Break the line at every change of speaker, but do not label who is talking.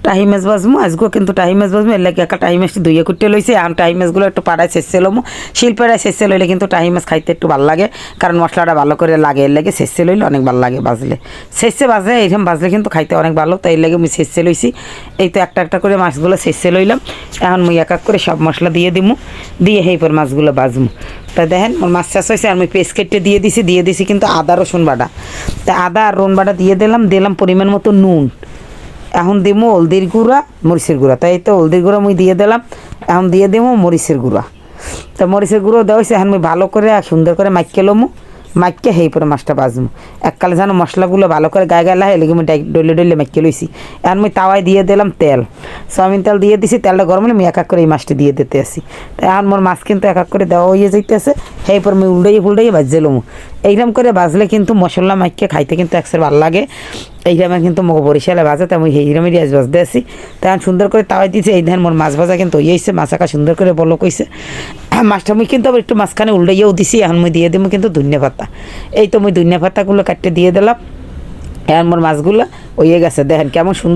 টাহি মাছ বাজমু আজকেও কিন্তু টাহি মাছ বাজমু এর লাগে একটা টাহি মাছটি ধুয়ে কুটে লইছে এখন টাহি মাছগুলো একটু পাড়ায় শেষে লমু শিলপাড়ায় শেষে লইলে কিন্তু টাহি মাছ খাইতে একটু ভালো লাগে কারণ মশলাটা ভালো করে লাগে এর লাগে শেষে লইলে অনেক ভালো লাগে বাজলে শেষে বাজে এইরকম বাজলে কিন্তু খাইতে অনেক ভালো তাই এর লাগে আমি শেষে লইছি এই তো একটা একটা করে মাছগুলো শেষে লইলাম এখন মুই এক এক করে সব মশলা দিয়ে দিমু দিয়ে এইপর মাছগুলো বাজমু তা দেখেন মোর মাছ শেষ হয়েছে আর আমি পেস্ট কেটে দিয়ে দিছি কিন্তু আদা রসুন বাটা তা আদা আর রসুন বাটা দিয়ে দিলাম পরিমাণ মতো নুন এখন দিমু হলদির গুঁড়া মরিচের গুঁড়া তাই তো হলদির গুঁড়া মুই দিয়ে দিলাম এখন দিয়ে দিমু মরিচের গুঁড়া তা মরিচের গুঁড়ো দেওয়া হয়েছে এখন মুই ভালো করে সুন্দর করে মাইকে লমু মাইকে সেই পরে মাছটা বাজমু এককালে যেন মশলাগুলো ভালো করে গায়ে গায়ে লাগে মুই ডলে ডলে মাইকে লইছি এখন মুই তাওয়ায় দিয়ে দিলাম তেল সয়াবিন তেল দিয়ে দিছি তেলটা গরম হলে মুই এক এক করে এই মাছটা দিয়ে দিতে আসি তাই এখন মোর মাছ কিন্তু এক এক করে দেওয়া হয়ে যাইতেছে সেই পর মুই উল্টাই বাজে লমু এইরকম করে বাজলে কিন্তু মশলা মাইকে খাইতে কিন্তু একসাথে ভালো লাগে এইরকম কিন্তু মোক বরিশালে ভাজা তাই মুই এইরকমই আজ বাজতে আসি তখন সুন্দর করে তাওয়াই দিয়েছি এই ধান মোর মাছ ভাজা কিন্তু হয়েছে মাছ আঁকা সুন্দর করে বলো কইছে মাছটা মুই কিন্তু আবার একটু মাঝখানে উল্টাইয়াও দিছি এখন মুই দিয়ে দিব কিন্তু ধনিয়া পাতা এই তো মুই ধনিয়া পাতাগুলো কাটতে দিয়ে দিলাম এখন মোর মাছগুলো হয়ে গেছে দেখেন কেমন সুন্দর